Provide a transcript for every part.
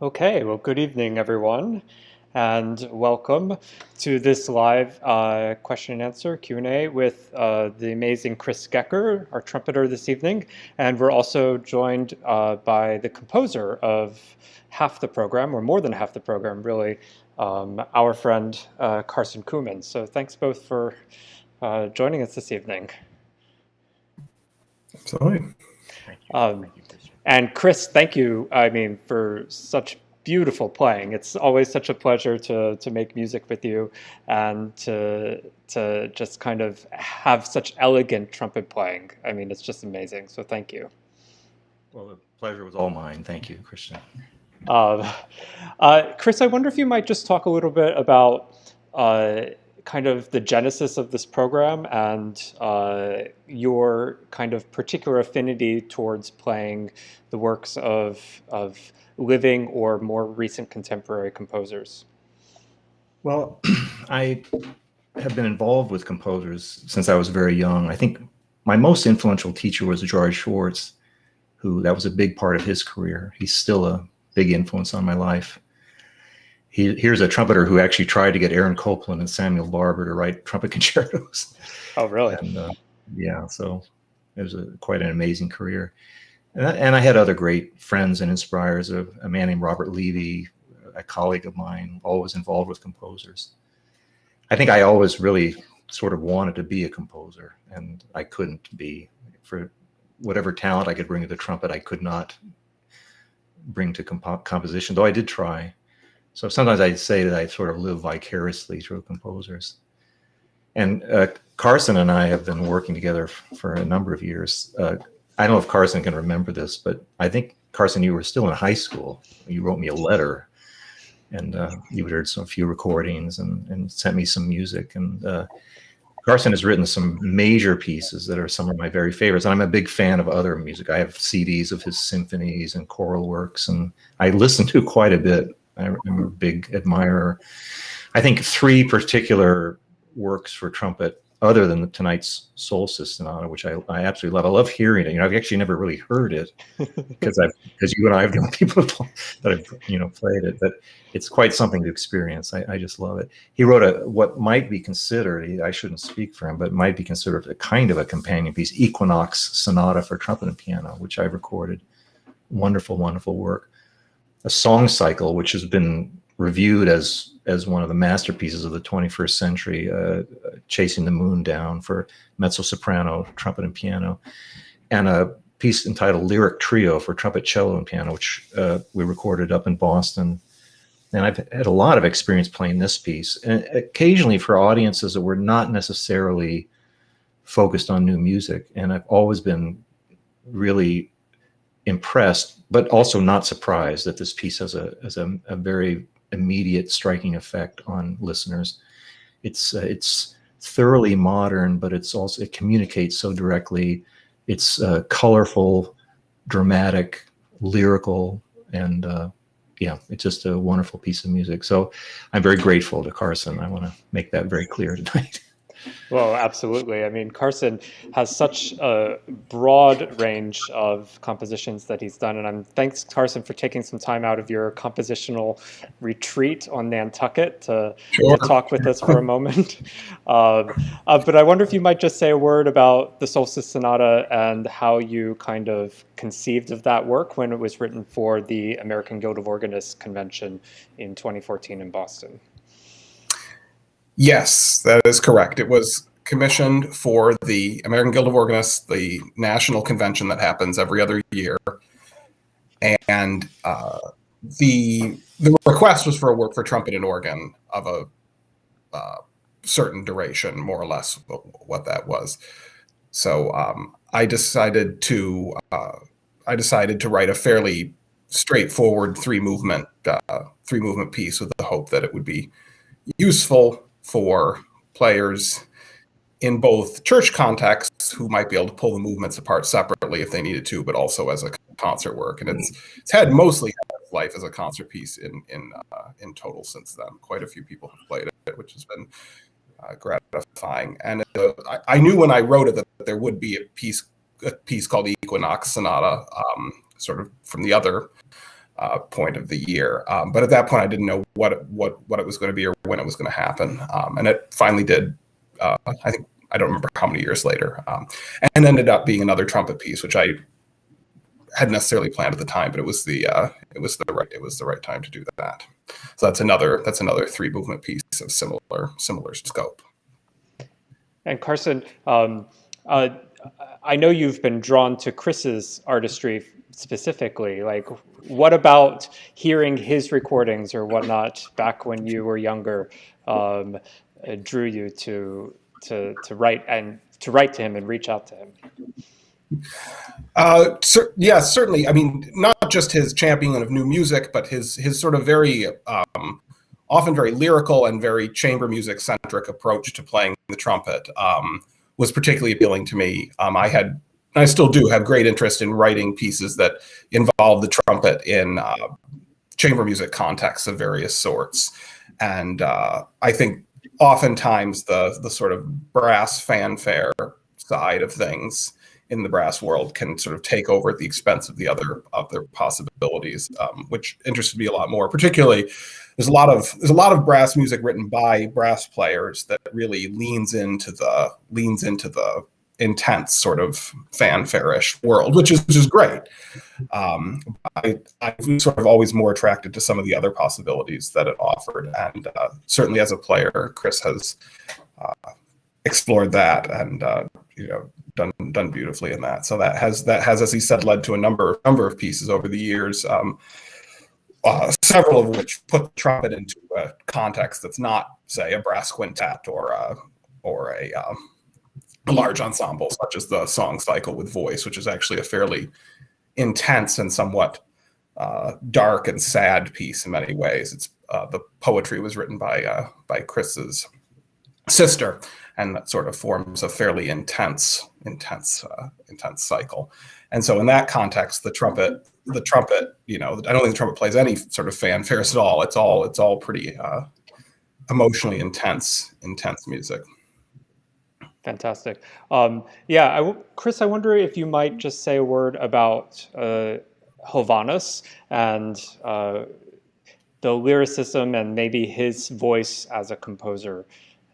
Okay, well, good evening, everyone, and welcome to this live question and answer Q&A with the amazing Chris Gekker, our trumpeter this evening. And we're also joined by the composer of half the program, or more than half the program, really, our friend Carson Cooman. So thanks both for joining us this evening. Absolutely. Thank you. Thank you, Christian. And Chris, thank you, for such beautiful playing. It's always such a pleasure to make music with you and to just kind of have such elegant trumpet playing. I mean, it's just amazing. So thank you. Well, the pleasure was all mine. Thank you, Christian. Chris, I wonder if you might just talk a little bit about kind of the genesis of this program and your kind of particular affinity towards playing the works of living or more recent contemporary composers. Well, I have been involved with composers since I was very young. I think my most influential teacher was George Schwartz, that was a big part of his career. He's still a big influence on my life. Here's a trumpeter who actually tried to get Aaron Copland and Samuel Barber to write trumpet concertos. Oh, really? And yeah, so it was quite an amazing career. And I had other great friends and inspirers. A man named Robert Levy, a colleague of mine, always involved with composers. I think I always really sort of wanted to be a composer, and I couldn't be. For whatever talent I could bring to the trumpet, I could not bring to composition, though I did try. So sometimes I say that I sort of live vicariously through composers. And Carson and I have been working together for a number of years. I don't know if Carson can remember this, but I think, Carson, you were still in high school. You wrote me a letter, and you heard a few recordings and sent me some music. And Carson has written some major pieces that are some of my very favorites. And I'm a big fan of other music. I have CDs of his symphonies and choral works, and I listen to quite a bit. I'm a big admirer. I think three particular works for trumpet, other than tonight's Solstice Sonata, which I absolutely love. I love hearing it. I've actually never really heard it because you and I have the only people that have played it. But it's quite something to experience. I just love it. He wrote what might be considered, I shouldn't speak for him, but might be considered a kind of a companion piece, Equinox Sonata for trumpet and piano, which I recorded. Wonderful, wonderful work. A song cycle, which has been reviewed as one of the masterpieces of the 21st century, Chasing the Moon Down for mezzo-soprano, trumpet and piano, and a piece entitled Lyric Trio for trumpet, cello, and piano, which we recorded up in Boston. And I've had a lot of experience playing this piece, and occasionally for audiences that were not necessarily focused on new music. And I've always been really impressed, but also not surprised that this piece has a very immediate, striking effect on listeners. It's thoroughly modern, but it communicates so directly. It's colorful, dramatic, lyrical, and yeah, it's just a wonderful piece of music. So I'm very grateful to Carson. I want to make that very clear tonight. Well, absolutely. I mean, Carson has such a broad range of compositions that he's done, and thanks, Carson, for taking some time out of your compositional retreat on Nantucket to talk with us for a moment. But I wonder if you might just say a word about the Solstice Sonata and how you kind of conceived of that work when it was written for the American Guild of Organists convention in 2014 in Boston. Yes, that is correct. It was commissioned for the American Guild of Organists, the national convention that happens every other year. And the request was for a work for trumpet and organ of a certain duration, more or less what that was. So I decided to write a fairly straightforward three movement piece with the hope that it would be useful for players in both church contexts who might be able to pull the movements apart separately if they needed to, but also as a concert work. And it's had mostly life as a concert piece in total since then. Quite a few people have played it, which has been gratifying. And I knew when I wrote it that there would be a piece called Equinox Sonata, sort of from the other point of the year. But at that point, I didn't know what it was going to be or when it was going to happen. And it finally did. I don't remember how many years later, and ended up being another trumpet piece, which I hadn't necessarily planned at the time, but it was the right time to do that. So that's another 3-movement piece of similar scope. And Carson, I know you've been drawn to Chris's artistry specifically. Like, what about hearing his recordings or whatnot back when you were younger drew you to write to him and reach out to him? Yeah, certainly. I mean, not just his championing of new music, but his sort of very often very lyrical and very chamber music centric approach to playing the trumpet was particularly appealing to me. I still do have great interest in writing pieces that involve the trumpet in chamber music contexts of various sorts, and I think oftentimes the sort of brass fanfare side of things in the brass world can sort of take over at the expense of the other possibilities, which interested me a lot more. Particularly, there's a lot of brass music written by brass players that really leans into the intense sort of fanfare-ish world, which is great. I'm sort of always more attracted to some of the other possibilities that it offered, and certainly as a player, Chris has explored that and done beautifully in that. So that has, as he said, led to a number of pieces over the years. Several of which put the trumpet into a context that's not, say, a brass quintet or a large ensemble, such as the song cycle with voice, which is actually a fairly intense and somewhat dark and sad piece in many ways. It's the poetry was written by Chris's sister, and that sort of forms a fairly intense cycle. And so in that context, the trumpet, I don't think the trumpet plays any sort of fanfares at all. It's all pretty emotionally intense music. Fantastic. Chris, I wonder if you might just say a word about Hovhannes and the lyricism and maybe his voice as a composer,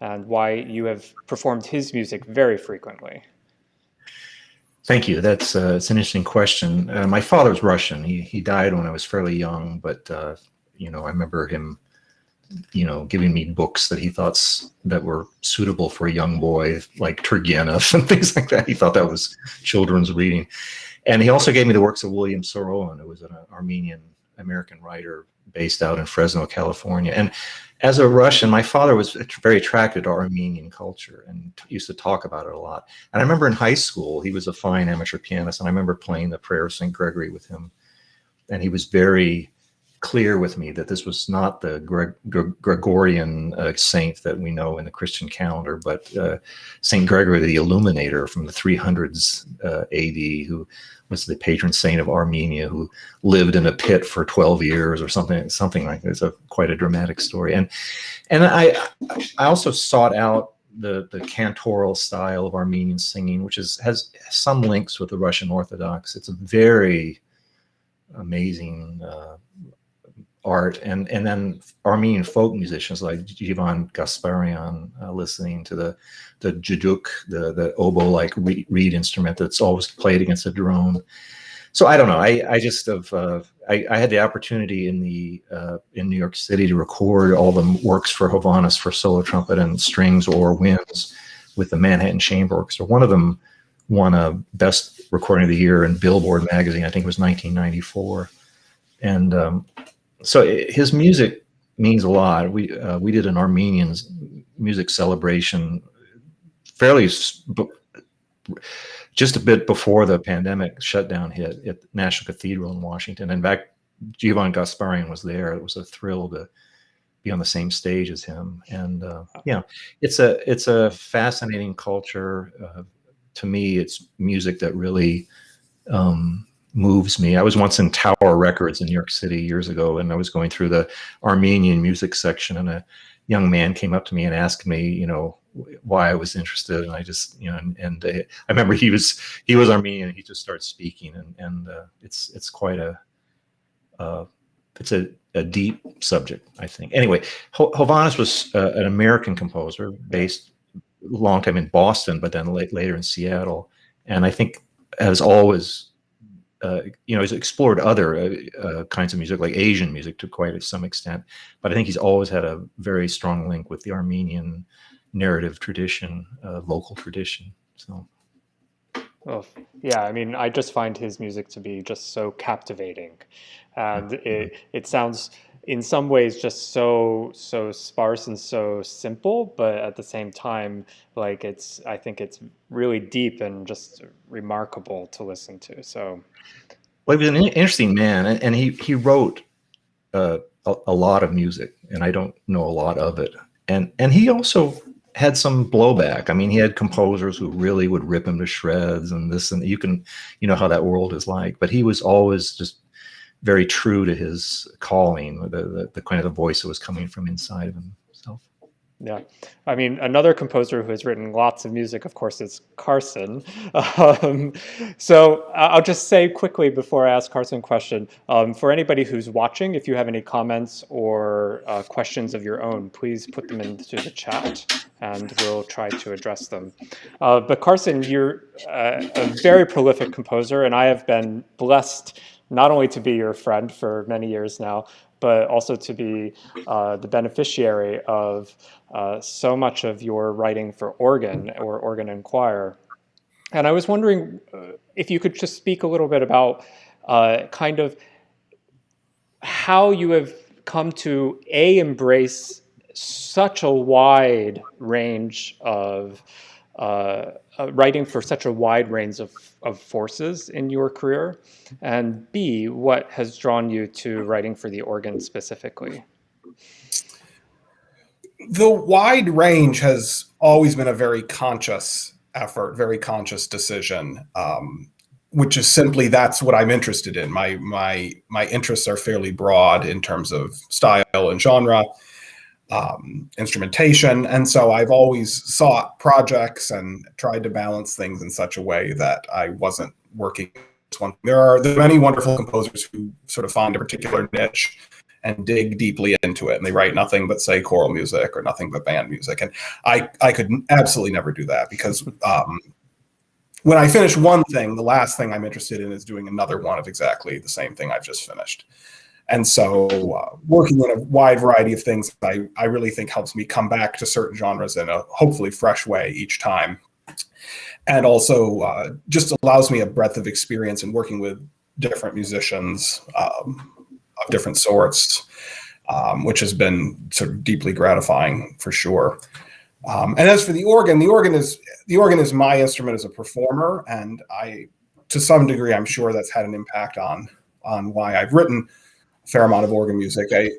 and why you have performed his music very frequently. Thank you. That's it's an interesting question. My father's Russian. He died when I was fairly young, but I remember him, giving me books that he thought that were suitable for a young boy, like Turgenev and things like that. He thought that was children's reading. And he also gave me the works of William Sorowan, who was an Armenian-American writer based out in Fresno, California. And as a Russian, my father was very attracted to Armenian culture and used to talk about it a lot. And I remember in high school, he was a fine amateur pianist, and I remember playing the Prayer of St. Gregory with him. And he was very clear with me that this was not the Gregorian saint that we know in the Christian calendar, but St. Gregory the Illuminator from the 300s AD, who was the patron saint of Armenia, who lived in a pit for 12 years or something like that. It's quite a dramatic story. And I also sought out the cantoral style of Armenian singing, which has some links with the Russian Orthodox. It's a very amazing art, and then Armenian folk musicians like Jivan Gasparian, listening to the juduk, the oboe-like reed instrument that's always played against a drone. So I don't know. I just I had the opportunity in New York City to record all the works for Hovhannes for solo trumpet and strings or winds with the Manhattan Chamber Orchestra. One of them won a Best Recording of the Year in Billboard magazine. I think it was 1994, and so his music means a lot. We did an Armenian music celebration just a bit before the pandemic shutdown hit at National Cathedral in Washington. In fact, Jivan Gasparian was there. It was a thrill to be on the same stage as him. And it's a fascinating culture. To me, it's music that really moves me. I was once in Tower Records in New York City years ago, and I was going through the Armenian music section, and a young man came up to me and asked me, why I was interested, and I just, I remember he was Armenian. He just started speaking, and it's quite a a deep subject, I think. Anyway, Hovhannes was an American composer based a long time in Boston, but then later in Seattle, and I think has always he's explored other kinds of music, like Asian music to quite some extent, but I think he's always had a very strong link with the Armenian narrative tradition, local tradition. So, well, yeah, I mean, I just find his music to be just so captivating, and it sounds in some ways just so sparse and so simple, but at the same time, like I think it's really deep and just remarkable to listen to. So. Well, he was an interesting man, and he wrote a lot of music, and I don't know a lot of it. And he also had some blowback. I mean, he had composers who really would rip him to shreds, and this, and you know how that world is like. But he was always just very true to his calling, the kind of the voice that was coming from inside of himself. Yeah, I mean, another composer who has written lots of music, of course, is Carson. So I'll just say quickly before I ask Carson a question, for anybody who's watching, if you have any comments or questions of your own, please put them into the chat and we'll try to address them. But Carson, you're a very prolific composer, and I have been blessed not only to be your friend for many years now, but also to be the beneficiary of so much of your writing for organ or organ and choir. And I was wondering if you could just speak a little bit about kind of how you have come to embrace such a wide range of writing for such a wide range of forces in your career, and B, what has drawn you to writing for the organ specifically? The wide range has always been a very conscious effort, very conscious decision, which is simply that's what I'm interested in. My interests are fairly broad in terms of style and genre, instrumentation, and so I've always sought projects and tried to balance things in such a way that I wasn't working. There are many wonderful composers who sort of find a particular niche and dig deeply into it, and they write nothing but, say, choral music or nothing but band music. And I could absolutely never do that, because when I finish one thing, the last thing I'm interested in is doing another one of exactly the same thing I've just finished. And so working in a wide variety of things, I really think helps me come back to certain genres in a hopefully fresh way each time. And also just allows me a breadth of experience in working with different musicians of different sorts, which has been sort of deeply gratifying for sure. And as for the organ is my instrument as a performer, and to some degree, I'm sure that's had an impact on why I've written a fair amount of organ music. I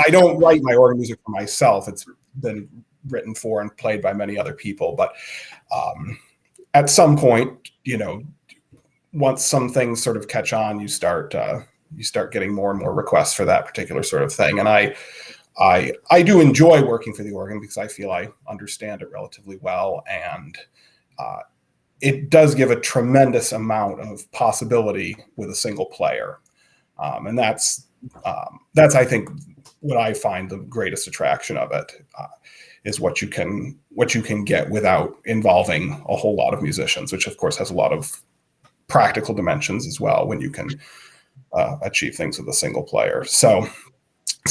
don't write my organ music for myself. It's been written for and played by many other people, but at some point, once some things sort of catch on, you start getting more and more requests for that particular sort of thing. And I do enjoy working for the organ because I feel I understand it relatively well, and it does give a tremendous amount of possibility with a single player, and that's I think what I find the greatest attraction of it. Is what you can get without involving a whole lot of musicians, which of course has a lot of practical dimensions as well when you can achieve things with a single player. So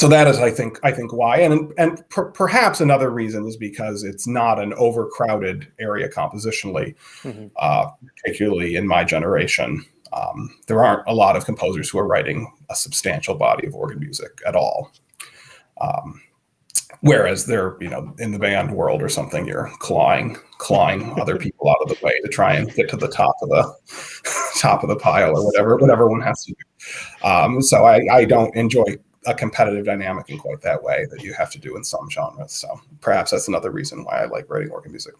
that is, I think why, and perhaps another reason is because it's not an overcrowded area compositionally, particularly in my generation. There aren't a lot of composers who are writing a substantial body of organ music at all. Whereas they're, in the band world or something, you're clawing other people out of the way to try and get to the top of the pile or whatever one has to do. So I don't enjoy a competitive dynamic in quite that way that you have to do in some genres. So perhaps that's another reason why I like writing organ music.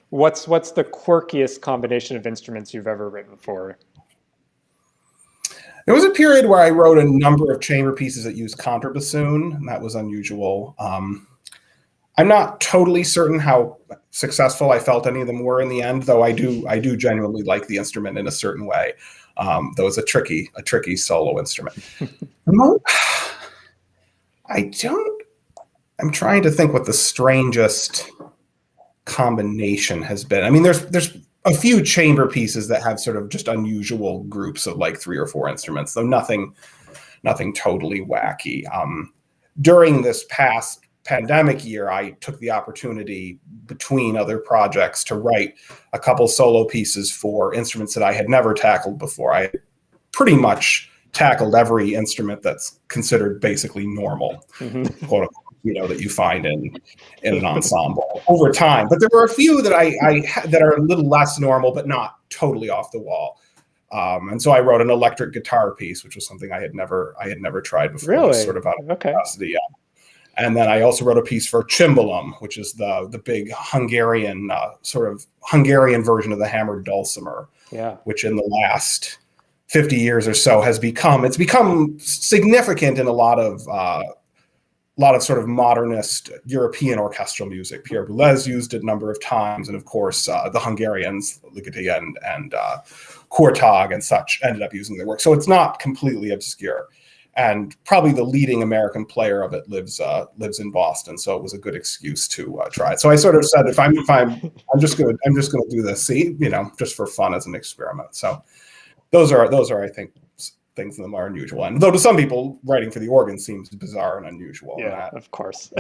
What's the quirkiest combination of instruments you've ever written for? There was a period where I wrote a number of chamber pieces that used contrabassoon, and that was unusual. I'm not totally certain how successful I felt any of them were in the end, though I do genuinely like the instrument in a certain way. Though it's a tricky solo instrument. I'm trying to think what the strangest combination has been. I mean, there's a few chamber pieces that have sort of just unusual groups of like 3 or 4 instruments, though nothing totally wacky. During this past pandemic year, I took the opportunity between other projects to write a couple solo pieces for instruments that I had never tackled before. I pretty much tackled every instrument that's considered basically normal, quote unquote, that you find in an ensemble over time. But there were a few that that are a little less normal, but not totally off the wall. And so I wrote an electric guitar piece, which was something I had never tried before. Really? Sort of out of curiosity. And then I also wrote a piece for cimbalum, which is the big Hungarian Hungarian version of the hammered dulcimer, which in the last 50 years or so has become significant in a lot of sort of modernist European orchestral music. Pierre Boulez used it a number of times, and of course the Hungarians, Ligeti and Kurtag and such, ended up using their work. So it's not completely obscure. And probably the leading American player of it lives in Boston, so it was a good excuse to try it. So I sort of said, I'm just going to do this, just for fun as an experiment. So those are I think things that are unusual. And though to some people, writing for the organ seems bizarre and unusual. Yeah, of course.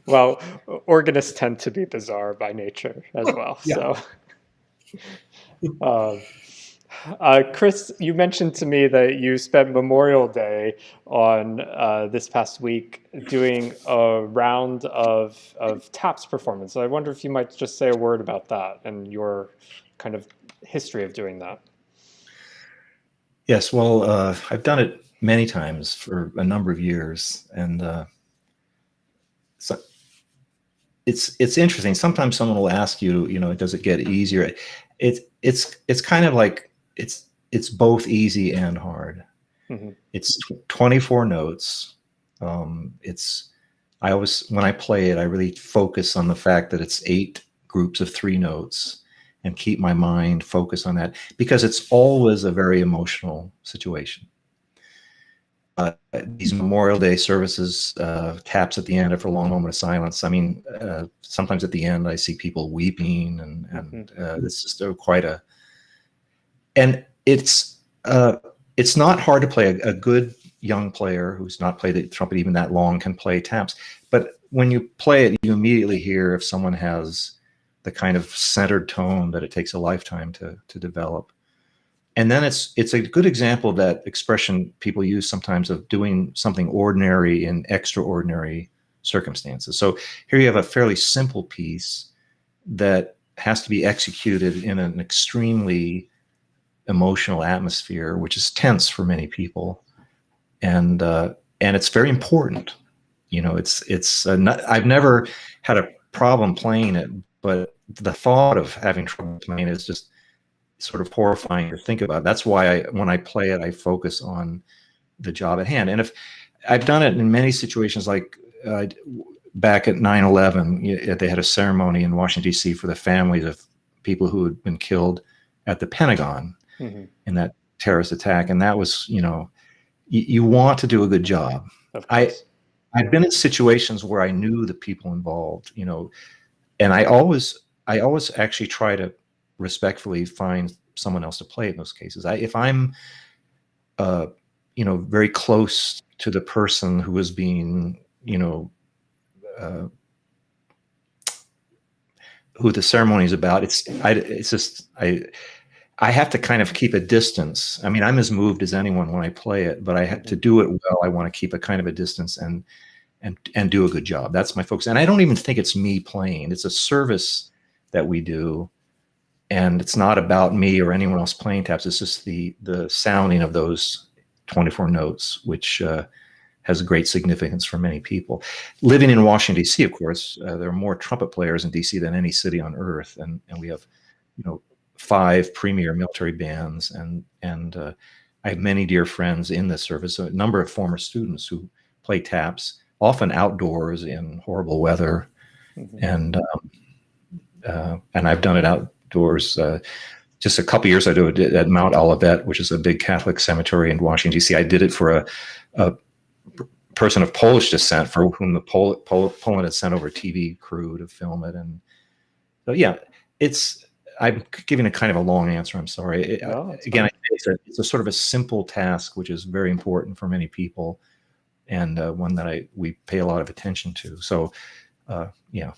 Well, organists tend to be bizarre by nature as well. Yeah. So. Chris, you mentioned to me that you spent Memorial Day on this past week doing a round of taps performance. So I wonder if you might just say a word about that and your kind of history of doing that. Yes, well, I've done it many times for a number of years, and so it's interesting. Sometimes someone will ask you, does it get easier? It's kind of like it's both easy and hard. Mm-hmm. It's 24 notes. When I play it, I really focus on the fact that it's 8 groups of 3 notes and keep my mind focused on that, because it's always a very emotional situation. These Memorial Day services, taps at the end after a long moment of silence. I mean, sometimes at the end I see people weeping, and it's just and it's not hard to play. A good young player who's not played the trumpet even that long can play taps. But when you play it, you immediately hear if someone has the kind of centered tone that it takes a lifetime to develop. And then it's a good example of that expression people use sometimes of doing something ordinary in extraordinary circumstances. So here you have a fairly simple piece that has to be executed in an extremely emotional atmosphere, which is tense for many people, and it's very important. I've never had a problem playing it, but the thought of having trouble playing is just sort of horrifying to think about. That's why when I play it, I focus on the job at hand. And if I've done it in many situations, like back at 9/11, they had a ceremony in Washington, D.C. for the families of people who had been killed at the Pentagon. Mm-hmm. In that terrorist attack. And that was, you want to do a good job. I've been in situations where I knew the people involved, and I always actually try to respectfully find someone else to play in those cases. If I'm, very close to the person who is being, who the ceremony is about, I have to kind of keep a distance. I mean, I'm as moved as anyone when I play it, but I have to do it well. I want to keep a kind of a distance and do a good job. That's my focus. And I don't even think it's me playing. It's a service that we do, and it's not about me or anyone else playing taps. It's just the sounding of those 24 notes, which has great significance for many people. Living in Washington, D.C., of course, there are more trumpet players in D.C. than any city on earth, and we have, 5 premier military bands, and I have many dear friends in this service, a number of former students who play taps often outdoors in horrible weather, Mhm. and I've done it outdoors. Just a couple years ago, I did it at Mount Olivet, which is a big Catholic cemetery in Washington, D.C. I did it for a person of Polish descent for whom the Poland had sent over a TV crew to film it. And so, yeah, I'm giving a kind of a long answer. I'm sorry. No, it's Again, fine. it's a sort of a simple task, which is very important for many people, and one that we pay a lot of attention to. So, yeah,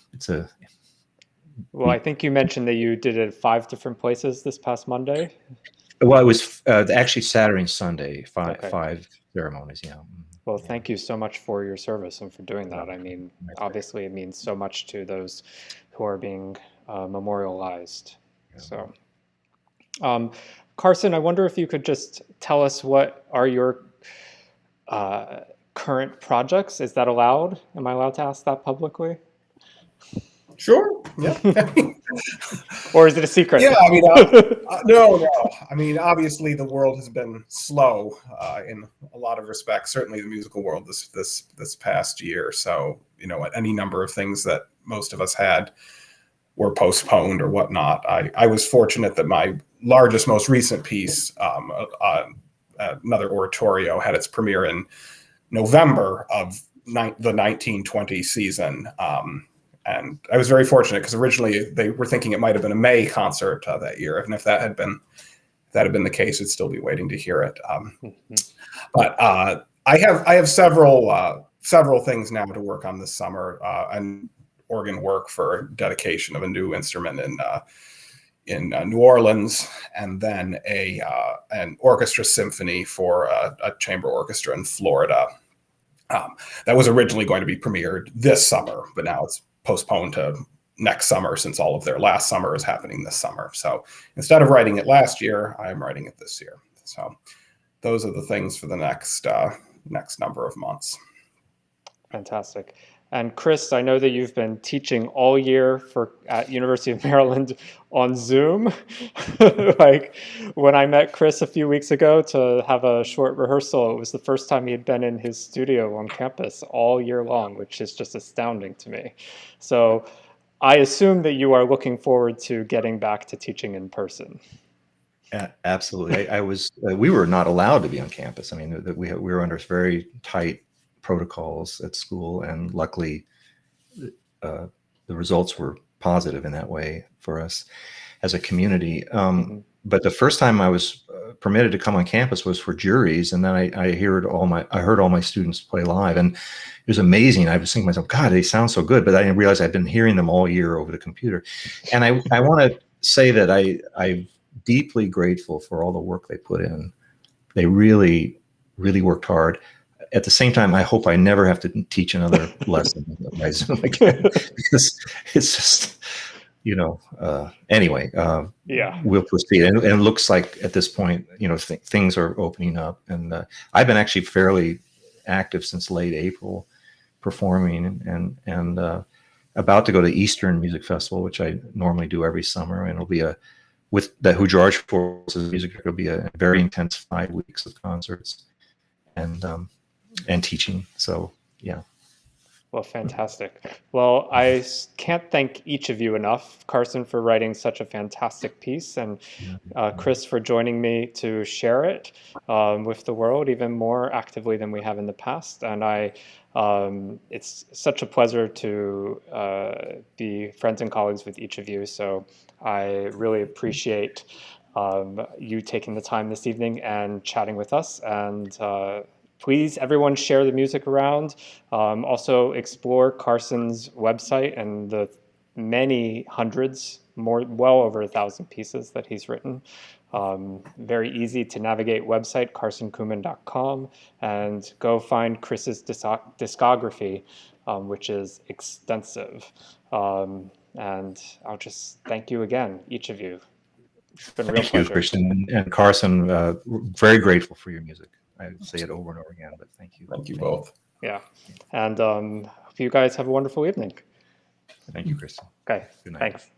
Well, I think you mentioned that you did it at 5 different places this past Monday. well, it was actually Saturday and Sunday, Okay. five ceremonies. Yeah. Well, Yeah. thank you so much for your service and for doing that. Yeah. I mean, obviously, it means so much to those who are being memorialized. So, Carson, I wonder if you could just tell us what are your current projects? Is that allowed? Am I allowed to ask that publicly? Sure. Yeah. Or is it a secret? Yeah. I mean, no. I mean, obviously, the world has been slow in a lot of respects. Certainly, the musical world this past year. So, any number of things that most of us had were postponed or whatnot. I was fortunate that my largest, most recent piece, another oratorio, had its premiere in November of the 1920 season. And I was very fortunate because originally they were thinking it might have been a May concert that year, and if that had been the case, it'd still be waiting to hear it. But I have several things now to work on this summer, and organ work for dedication of a new instrument in New Orleans, and then an orchestra symphony for a chamber orchestra in Florida. That was originally going to be premiered this summer, but now it's postponed to next summer since all of their last summer is happening this summer. So instead of writing it last year, I'm writing it this year. So those are the things for the next number of months. Fantastic. And Chris, I know that you've been teaching all year at University of Maryland on Zoom. Like when I met Chris a few weeks ago to have a short rehearsal, it was the first time he had been in his studio on campus all year long, which is just astounding to me. So I assume that you are looking forward to getting back to teaching in person. Yeah, absolutely. We were not allowed to be on campus. I mean, we were under very tight protocols at school, and luckily the results were positive in that way for us as a community. But the first time I was permitted to come on campus was for juries, and then I heard all my students play live, and it was amazing. I was thinking to myself, God, they sound so good, but I didn't realize I've been hearing them all year over the computer. And I want to say that I'm deeply grateful for all the work they put in. They really, really worked hard. At the same time, I hope I never have to teach another lesson by Zoom again, because it's just, anyway, Yeah. We'll proceed. And it looks like at this point, things are opening up. And I've been actually fairly active since late April performing, and about to go to Eastern Music Festival, which I normally do every summer. And it'll be with the Who George Force's music, it'll be a very intense 5 weeks of concerts and teaching. So, yeah. Well, fantastic. Well, I can't thank each of you enough, Carson, for writing such a fantastic piece, and Chris for joining me to share it with the world even more actively than we have in the past. And it's such a pleasure to be friends and colleagues with each of you. So I really appreciate you taking the time this evening and chatting with us. And please, everyone, share the music around. Also, explore Carson's website and the many hundreds, well over 1,000 pieces that he's written. Very easy to navigate website, carsoncooman.com, and go find Chris's discography, which is extensive. And I'll just thank you again, each of you. It's been a real pleasure. Thank you, Christian. And Carson, very grateful for your music. I say it over and over again, but thank you. Thank you both. Yeah. And hope you guys have a wonderful evening. Thank you, Christian. Okay. Good night. Thanks.